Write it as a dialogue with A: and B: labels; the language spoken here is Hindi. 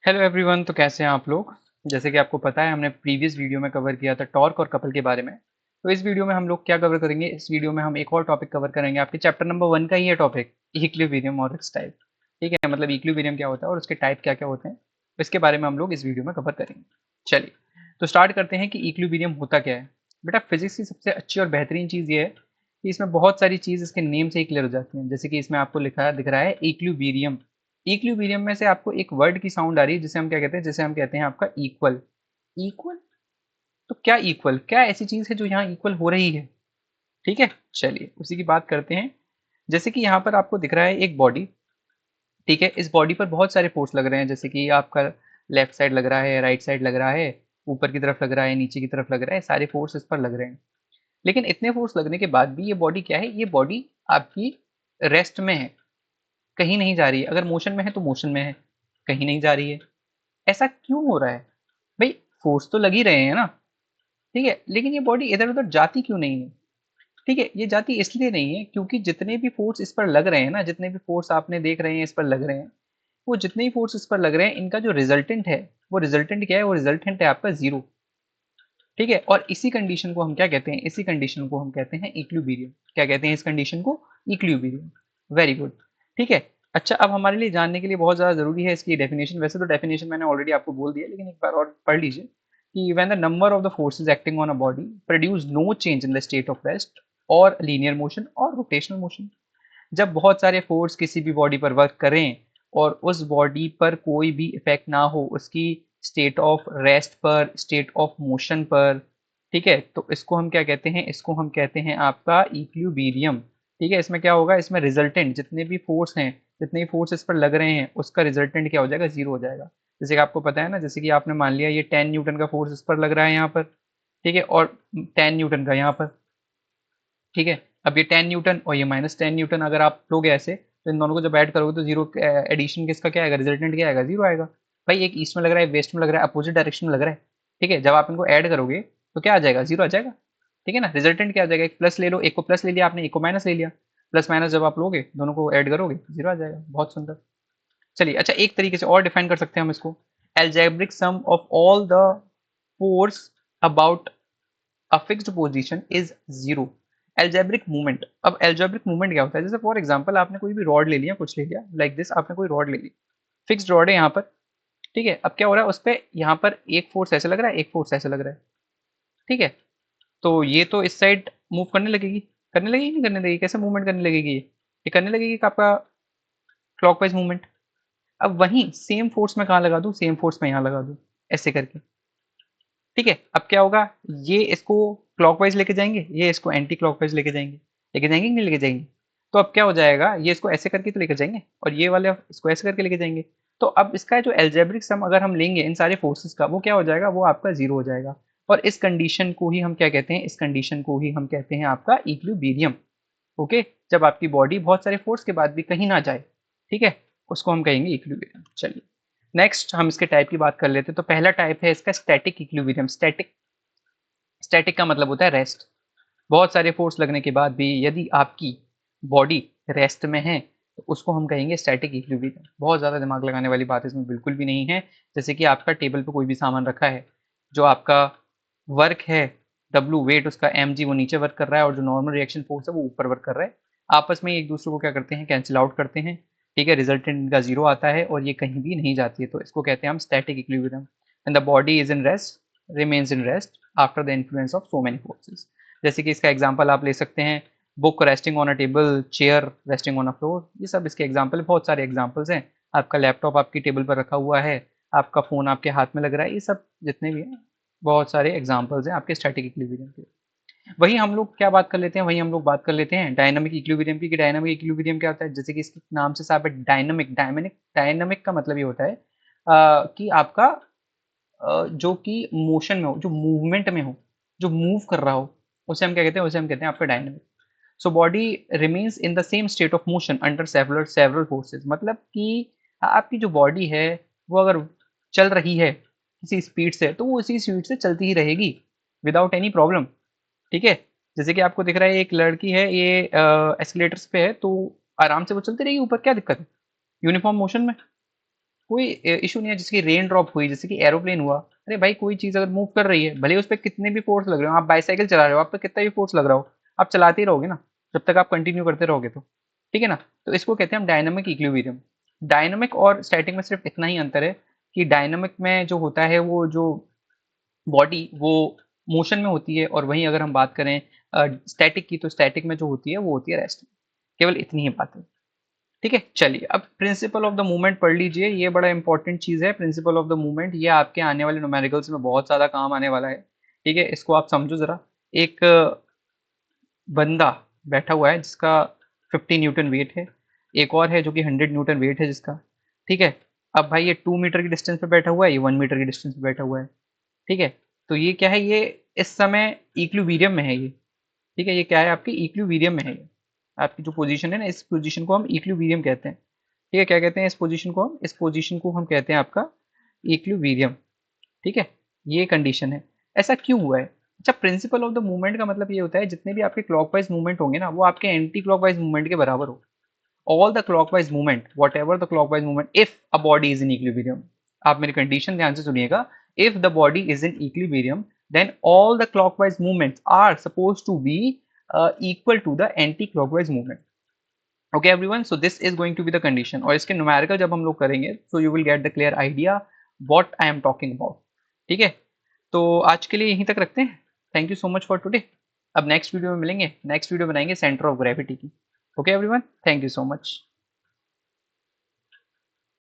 A: Hello everyone. तो कैसे हैं आप लोग। जैसे कि आपको पता है हमने प्रीवियस वीडियो में कवर किया था टॉर्क और कपल के बारे में। तो इस वीडियो में हम लोग क्या कवर करेंगे, इस वीडियो में हम एक और टॉपिक कवर करेंगे। आपके चैप्टर नंबर 1 का ही है टॉपिक, इक्विलिब्रियम और इट्स टाइप। ठीक है, मतलब इक्विलिब्रियम क्या होता है और उसके टाइप क्या क्या होते हैं, इसके बारे में हम लोग इस वीडियो में कवर करेंगे। चलिए, तो स्टार्ट करते हैं कि इक्विलिब्रियम होता क्या है। बेटा, फिजिक्स की सबसे अच्छी और बेहतरीन चीज़ ये है कि इसमें बहुत सारी चीज़ इसके नेम से ही क्लियर हो जाती हैं। जैसे कि इसमें आपको लिखा दिख रहा है इक्विलिब्रियम। इक्विलिब्रियम में से आपको एक वर्ड की साउंड आ रही है जिसे हम क्या कहते हैं, जिसे हम कहते हैं आपका इक्वल। इक्वल, तो क्या इक्वल, क्या ऐसी चीज है जो यहाँ इक्वल हो रही है। ठीक है, चलिए उसी की बात करते हैं। जैसे कि यहाँ पर आपको दिख रहा है एक बॉडी। ठीक है, इस बॉडी पर बहुत सारे फोर्स लग रहे हैं, जैसे कि आपका लेफ्ट साइड लग रहा है, राइट साइड लग रहा है, ऊपर की तरफ लग रहा है, नीचे की तरफ लग रहा है, सारे फोर्स इस पर लग रहे हैं। लेकिन इतने फोर्स लगने के बाद भी ये बॉडी क्या है, ये बॉडी आपकी रेस्ट में है, कहीं नहीं जा रही है। अगर मोशन में है तो मोशन में है, कहीं नहीं जा रही है। ऐसा क्यों हो रहा है भाई? फोर्स तो लग ही रहे हैं ना। ठीक है, लेकिन ये बॉडी इधर उधर जाती क्यों नहीं है? ठीक है, ये जाती इसलिए नहीं है क्योंकि जितने भी फोर्स इस पर लग रहे हैं ना, जितने भी फोर्स आपने देख रहे हैं इस पर लग रहे हैं, वो जितने ही फोर्स इस पर लग रहे हैं, इनका जो रिजल्टेंट है, वो रिजल्टेंट क्या है, वो रिजल्टेंट है आपका जीरो। ठीक है, और इसी कंडीशन को हम क्या कहते हैं, इसी कंडीशन को हम कहते हैं इक्विलिब्रियम। क्या कहते हैं इस कंडीशन को? इक्विलिब्रियम। Very good. ठीक है। अच्छा, अब हमारे लिए जानने के लिए बहुत ज़्यादा ज़रूरी है इसकी डेफिनेशन। वैसे तो डेफिनेशन मैंने ऑलरेडी आपको बोल दिया, लेकिन एक बार और पढ़ लीजिए कि when the number of the forces acting on a body produce no change in the state of rest और लीनियर मोशन और रोटेशनल मोशन। जब बहुत सारे फोर्स किसी भी बॉडी पर वर्क करें और उस बॉडी पर कोई भी इफेक्ट ना हो उसकी स्टेट ऑफ रेस्ट पर, स्टेट ऑफ मोशन पर, ठीक है, तो इसको हम क्या कहते हैं, इसको हम कहते हैं आपका इक्विलिब्रियम। ठीक है, इसमें क्या होगा, इसमें रिजल्टेंट जितने भी फोर्स हैं, जितने भी फोर्स इस पर लग रहे हैं, उसका रिजल्टेंट क्या हो जाएगा, जीरो हो जाएगा। जैसे कि आपको पता है ना, जैसे कि आपने मान लिया ये 10 न्यूटन का फोर्स इस पर लग रहा है यहाँ पर। ठीक है, और 10 न्यूटन का यहाँ पर। ठीक है, अब ये 10 न्यूटन और ये -10 न्यूटन अगर आप लोगे ऐसे, तो इन दोनों को जब ऐड करोगे तो जीरो एडिशन किसका क्या आएगा, रिजल्टेंट क्या आएगा, जीरो आएगा। भाई एक ईस्ट में लग रहा है, वेस्ट में लग रहा है, अपोजिट डायरेक्शन में लग रहा है। ठीक है, जब आप इनको ऐड करोगे तो क्या आ जाएगा, जीरो आ जाएगा। ठीक है ना, रिजल्टेंट क्या आ जाएगा, एक प्लस ले लो, एक को प्लस ले लिया आपने, एक को माइनस ले लिया। प्लस माइनस जब आप लोगे, दोनों को ऐड करोगे, जीरो आ जाएगा। बहुत सुंदर। चलिए, अच्छा एक तरीके से और डिफाइन कर सकते हैं हम इसको। Algebraic sum of all the force about a fixed position is zero. Algebraic movement, अब एल्जेब्रिक मूवमेंट क्या होता है, जैसे फॉर एग्जांपल आपने कोई भी रॉड ले लिया, कुछ ले लिया लाइक दिस, आपने कोई रॉड ले ली, फिक्स्ड रॉड है यहाँ पर। ठीक है, अब क्या हो रहा है उस पर, यहाँ पर एक फोर्स ऐसे लग रहा है, एक फोर्स ऐसे लग रहा है। ठीक है, तो ये तो इस साइड मूव करने लगेगी, करने लगेगी नहीं करने लगेगी, कैसे मूवमेंट करने लगेगी ये करने लगेगी कि आपका क्लॉकवाइज मूवमेंट। अब वहीं सेम फोर्स में कहाँ लगा दूँ, सेम फोर्स में यहाँ लगा दूँ, ऐसे करके। ठीक है, अब क्या होगा, ये इसको क्लॉकवाइज लेके जाएंगे, ये इसको एंटी क्लॉकवाइज लेके जाएंगे कि नहीं लेके जाएंगे। तो अब क्या हो जाएगा, ये इसको ऐसे करके तो लेके जाएंगे और ये वाले इसको ऐसे करके लेके जाएंगे। तो अब इसका जो एल्जेब्रिक सम अगर हम लेंगे इन सारे फोर्सेस का, वो क्या हो जाएगा, वो आपका जीरो हो जाएगा। और इस कंडीशन को ही हम क्या कहते हैं, इस कंडीशन को ही हम कहते हैं आपका इक्विलिब्रियम। ओके, जब आपकी बॉडी बहुत सारे फोर्स के बाद भी कहीं ना जाए, ठीक है, उसको हम कहेंगे इक्विलिब्रियम। चलिए, नेक्स्ट हम इसके टाइप की बात कर लेते हैं। तो पहला टाइप है इसका स्टैटिक इक्विलिब्रियम। स्टैटिक, स्टैटिक का मतलब होता है रेस्ट। बहुत सारे फोर्स लगने के बाद भी यदि आपकी बॉडी रेस्ट में है तो उसको हम कहेंगे स्टैटिक इक्विलिब्रियम। बहुत ज़्यादा दिमाग लगाने वाली बात इसमें बिल्कुल भी नहीं है। जैसे कि आपका टेबल पे कोई भी सामान रखा है, जो आपका वर्क है डब्लू, वेट उसका एम जी, वो नीचे वर्क कर रहा है और जो नॉर्मल रिएक्शन फोर्स है वो ऊपर वर्क कर रहा है। आपस में एक दूसरे को क्या करते हैं, कैंसिल आउट करते हैं। ठीक है, रिजल्टेंट इनका जीरो आता है और ये कहीं भी नहीं जाती है, तो इसको कहते हैं हम static equilibrium. And the body is in rest, remains in rest after the influence of so many forces. जैसे कि इसका एग्जांपल आप ले सकते हैं, book resting on a table, chair resting on a floor, ये सब इसके एग्जांपल, बहुत सारे एग्जांपल्स हैं। आपका लैपटॉप आपकी टेबल पर रखा हुआ है, आपका फ़ोन आपके हाथ में लग रहा है, ये सब जितने भी हैं बहुत सारे एग्जांपल्स हैं आपके स्टैटिक इक्विलिब्रियम के। वहीं हम लोग क्या बात कर लेते हैं, वहीं हम लोग बात कर लेते हैं डायनामिक इक्विलिब्रियम की। कि डायनामिक इक्विलिब्रियम क्या होता है, जैसे कि इसके नाम से साफ है, डायनामिक। डायनामिक, डायनामिक का मतलब ये होता है कि आपका जो कि मोशन में हो, जो मूवमेंट में हो, जो मूव कर रहा हो, उसे हम क्या कहते हैं, उसे हम कहते हैं आपका dynamic. So body remains in the same state of motion under several several forces. मतलब कि आपकी जो बॉडी है वो अगर चल रही है किसी स्पीड से, तो वो उसी स्पीड से चलती ही रहेगी विदाउट एनी प्रॉब्लम। ठीक है, जैसे कि आपको दिख रहा है एक लड़की है, ये एस्केलेटर्स पे है, तो आराम से वो चलती रहेगी ऊपर, क्या दिक्कत है, यूनिफॉर्म मोशन में, कोई इशू नहीं है। जैसे कि रेन ड्रॉप हुई, जैसे कि एरोप्लेन हुआ, अरे भाई कोई चीज़ अगर मूव कर रही है, भले उस पर कितने भी फोर्स लग रहे हो, आप बाईसाइकिल चला रहे हो, आप पे कितना भी फोर्स लग रहा हो, आप चलाते ही रहोगे ना, जब तक आप कंटिन्यू करते रहोगे तो, ठीक है ना। तो इसको कहते हैं हम डायनामिक इक्विलिब्रियम। डायनामिक और स्टैटिक में सिर्फ इतना ही अंतर है कि डायनामिक में जो होता है वो जो बॉडी वो मोशन में होती है, और वहीं अगर हम बात करें स्टैटिक की, तो स्टैटिक में जो होती है वो होती है रेस्ट में। केवल इतनी ही बात है, ठीक है। चलिए अब प्रिंसिपल ऑफ द मूवमेंट पढ़ लीजिए, ये बड़ा इंपॉर्टेंट चीज है प्रिंसिपल ऑफ द मूवमेंट, ये आपके आने वाले न्यूमेरिकल्स में बहुत ज्यादा काम आने वाला है, ठीक है। इसको आप समझो जरा। एक बंदा बैठा हुआ है जिसका 50 न्यूटन वेट है, एक और है जो कि 100 न्यूटन वेट है जिसका, ठीक है। अब भाई ये 2 मीटर की डिस्टेंस पे बैठा हुआ है, ये 1 मीटर की डिस्टेंस पे बैठा हुआ है, ठीक है। तो ये क्या है, ये इस समय इक्विलिब्रियम में है ये, ठीक है। ये क्या है, आपकी इक्विलिब्रियम में है ये, आपकी जो पोजीशन है ना, इस पोजीशन को हम इक्विलिब्रियम कहते हैं, ठीक है। क्या कहते हैं इस पोजीशन को, हम इस पोजीशन को हम कहते हैं आपका इक्विलिब्रियम, ठीक है। ये कंडीशन है। ऐसा क्यों हुआ है? अच्छा, प्रिंसिपल ऑफ द मूवमेंट का मतलब ये होता है जितने भी आपके क्लॉकवाइज मूवमेंट होंगे ना, वो आपके एंटी क्लॉकवाइज मूवमेंट के बराबर हो। All the clockwise movement, whatever the clockwise movement, if a body is in equilibrium, आप मेरी कंडीशन ध्यान से सुनिएगा, if the body is in equilibrium then all the clockwise movements are suppose to be equal to the anti clockwise movement. Okay everyone, so this is going to be the condition, और इसके न्यूमेरिकल जब हम लोग करेंगे so you will get the clear idea what I am talking about, ठीक है। तो आज के लिए यहीं तक रखते हैं। Thank you so much for today. अब नेक्स्ट वीडियो में मिलेंगे, नेक्स्ट वीडियो बनाएंगे सेंटर ऑफ ग्रेविटी की। Okay everyone, thank you so much.